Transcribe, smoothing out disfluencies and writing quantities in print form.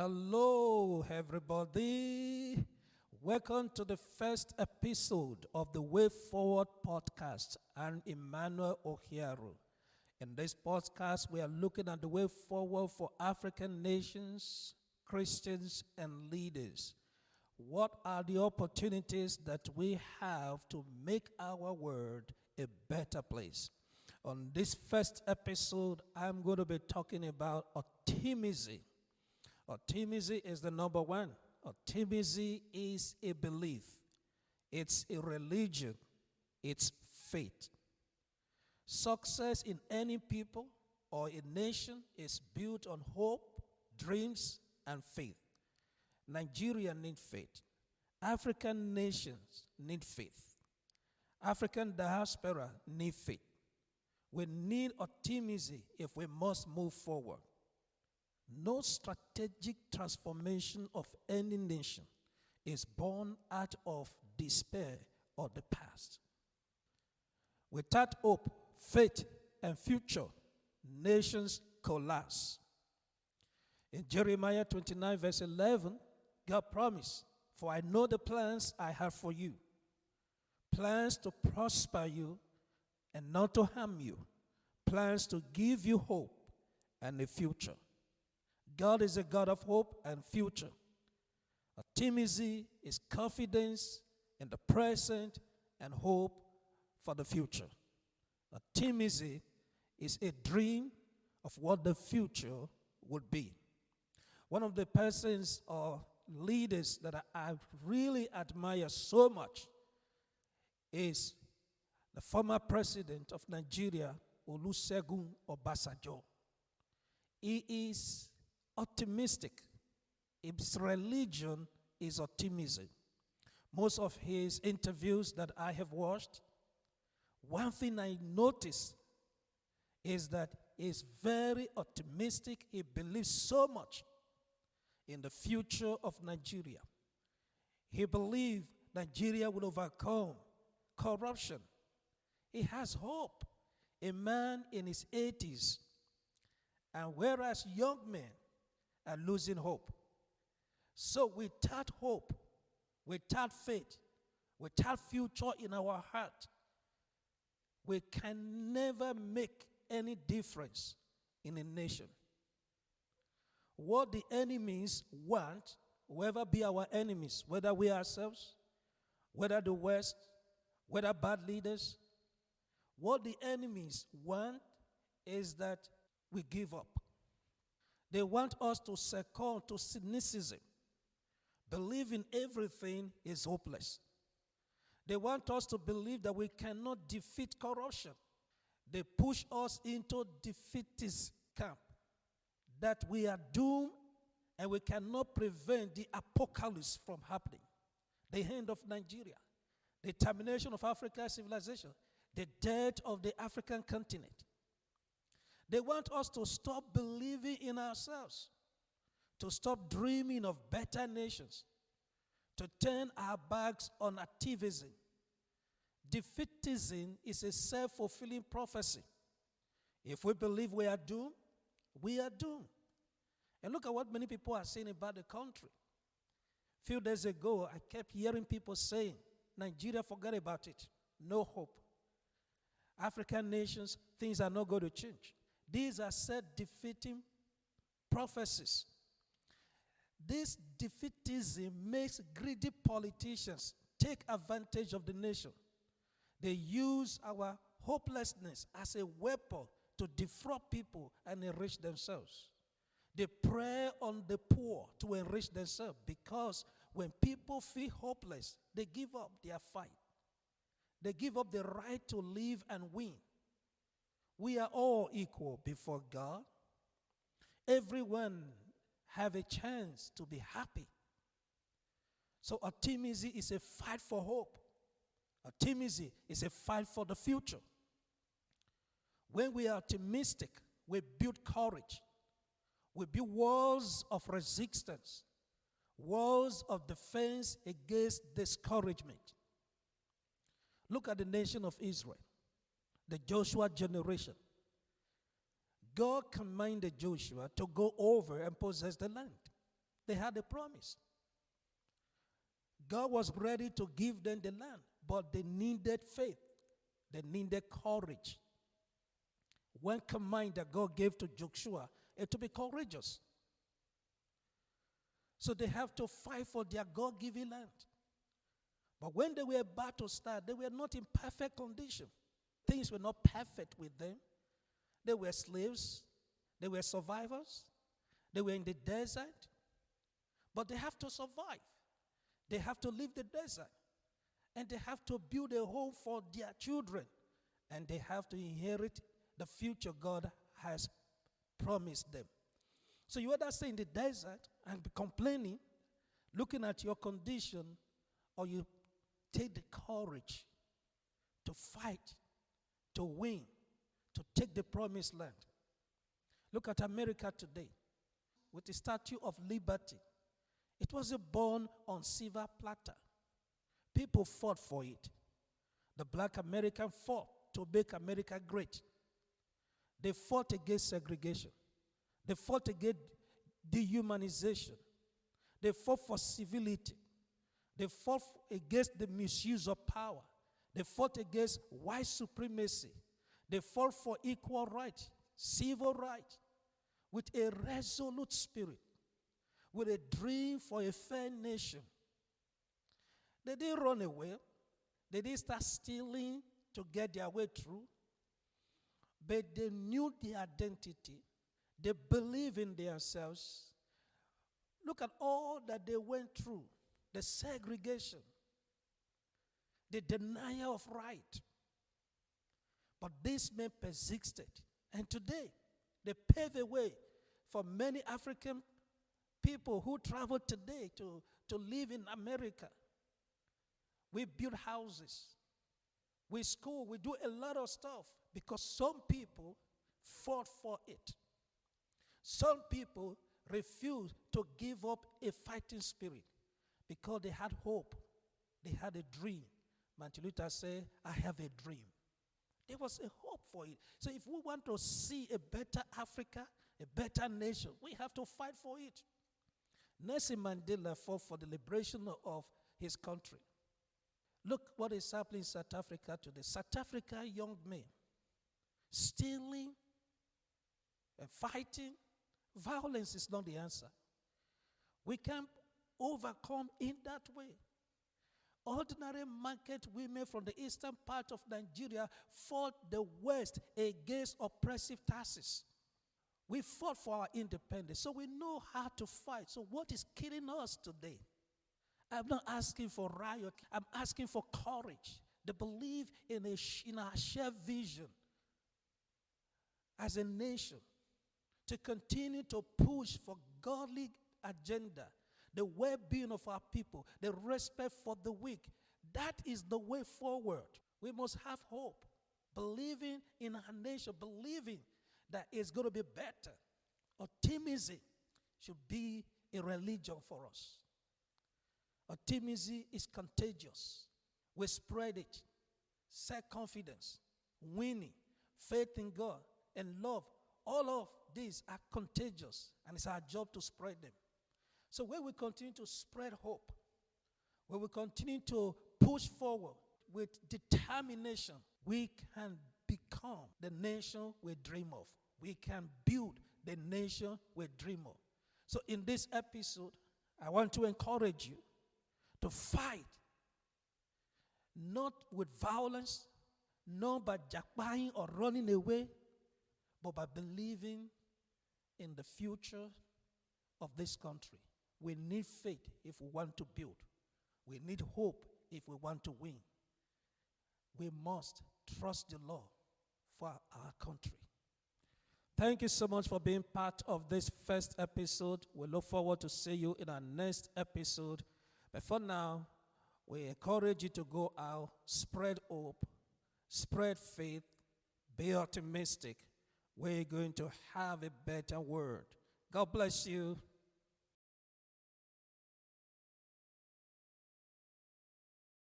Hello, everybody. Welcome to the first episode of the Way Forward podcast. I'm Emmanuel Ohiaru. In this podcast, we are looking at the way forward for African nations, Christians, and leaders. What are the opportunities that we have to make our world a better place? On this first episode, I'm going to be talking about optimism. Optimism is the number one. Optimism is a belief. It's a religion. It's faith. Success in any people or a nation is built on hope, dreams, and faith. Nigeria needs faith. African nations need faith. African diaspora need faith. We need optimism if we must move forward. No strategic transformation of any nation is born out of despair or the past. Without hope, faith, and future, nations collapse. In Jeremiah 29, verse 11, God promised, "For I know the plans I have for you, plans to prosper you and not to harm you, plans to give you hope and a future." God is a God of hope and future. Optimism is confidence in the present and hope for the future. Optimism is a dream of what the future would be. One of the persons or leaders that I really admire so much is the former president of Nigeria, Olusegun Obasanjo. He is optimistic. His religion is optimism. Most of his interviews that I have watched, one thing I noticed is that he's very optimistic. He believes so much in the future of Nigeria. He believes Nigeria will overcome corruption. He has hope. A man in his 80s. And whereas young men are losing hope. So without hope, without faith, without future in our heart, we can never make any difference in a nation. What the enemies want, whoever be our enemies, whether we ourselves, whether the West, whether bad leaders, what the enemies want is that we give up. They want us to succumb to cynicism, believing everything is hopeless. They want us to believe that we cannot defeat corruption. They push us into defeatist camp, that we are doomed and we cannot prevent the apocalypse from happening. The end of Nigeria, the termination of Africa's civilization, the death of the African continent. They want us to stop believing in ourselves, to stop dreaming of better nations, to turn our backs on activism. Defeatism is a self-fulfilling prophecy. If we believe we are doomed, we are doomed. And look at what many people are saying about the country. A few days ago, I kept hearing people saying, Nigeria, forget about it. No hope. African nations, things are not going to change. These are self-defeating prophecies. This defeatism makes greedy politicians take advantage of the nation. They use our hopelessness as a weapon to defraud people and enrich themselves. They prey on the poor to enrich themselves because when people feel hopeless, they give up their fight. They give up the right to live and win. We are all equal before God. Everyone have a chance to be happy. So optimism is a fight for hope. Optimism is a fight for the future. When we are optimistic, we build courage. We build walls of resistance, walls of defense against discouragement. Look at the nation of Israel, the Joshua generation. God commanded Joshua to go over and possess the land. They had a promise. God was ready to give them the land, but they needed faith. They needed courage. One command that God gave to Joshua is to be courageous. So they have to fight for their God-given land. But when they were about to start, they were not in perfect condition. Things were not perfect with them. They were slaves. They were survivors. They were in the desert. But they have to survive. They have to leave the desert. And they have to build a home for their children. And they have to inherit the future God has promised them. So you either stay in the desert and be complaining, looking at your condition, or you take the courage to fight, to win, to take the promised land. Look at America today with the Statue of Liberty. It wasn't born on silver platter. People fought for it. The black American fought to make America great. They fought against segregation. They fought against dehumanization. They fought for civility. They fought against the misuse of power. They fought against white supremacy. They fought for equal rights, civil rights, with a resolute spirit, with a dream for a fair nation. They didn't run away. They didn't start stealing to get their way through. But they knew their identity. They believed in themselves. Look at all that they went through. The segregation. The denial of right. But these men persisted. And today, they pave the way for many African people who travel today to live in America. We build houses. We school. We do a lot of stuff because some people fought for it. Some people refused to give up a fighting spirit because they had hope. They had a dream. Martin Luther said, I have a dream. There was a hope for it. So if we want to see a better Africa, a better nation, we have to fight for it. Nelson Mandela fought for the liberation of his country. Look what is happening in South Africa today. South Africa young men stealing and fighting. Violence is not the answer. We can overcome in that way. Ordinary market women from the eastern part of Nigeria fought the West against oppressive taxes. We fought for our independence, so we know how to fight. So what is killing us today? I'm not asking for riot. I'm asking for courage. The belief in our shared vision as a nation to continue to push for godly agenda, the well-being of our people, the respect for the weak. That is the way forward. We must have hope, believing in our nation, believing that it's going to be better. Optimism should be a religion for us. Optimism is contagious. We spread it. Self-confidence, winning, faith in God, and love. All of these are contagious, and it's our job to spread them. So when we continue to spread hope, when we continue to push forward with determination, we can become the nation we dream of. We can build the nation we dream of. So in this episode, I want to encourage you to fight, not with violence, not by jackpying or running away, but by believing in the future of this country. We need faith if we want to build. We need hope if we want to win. We must trust the Lord for our country. Thank you so much for being part of this first episode. We look forward to see you in our next episode. But for now, we encourage you to go out, spread hope, spread faith, be optimistic. We're going to have a better world. God bless you.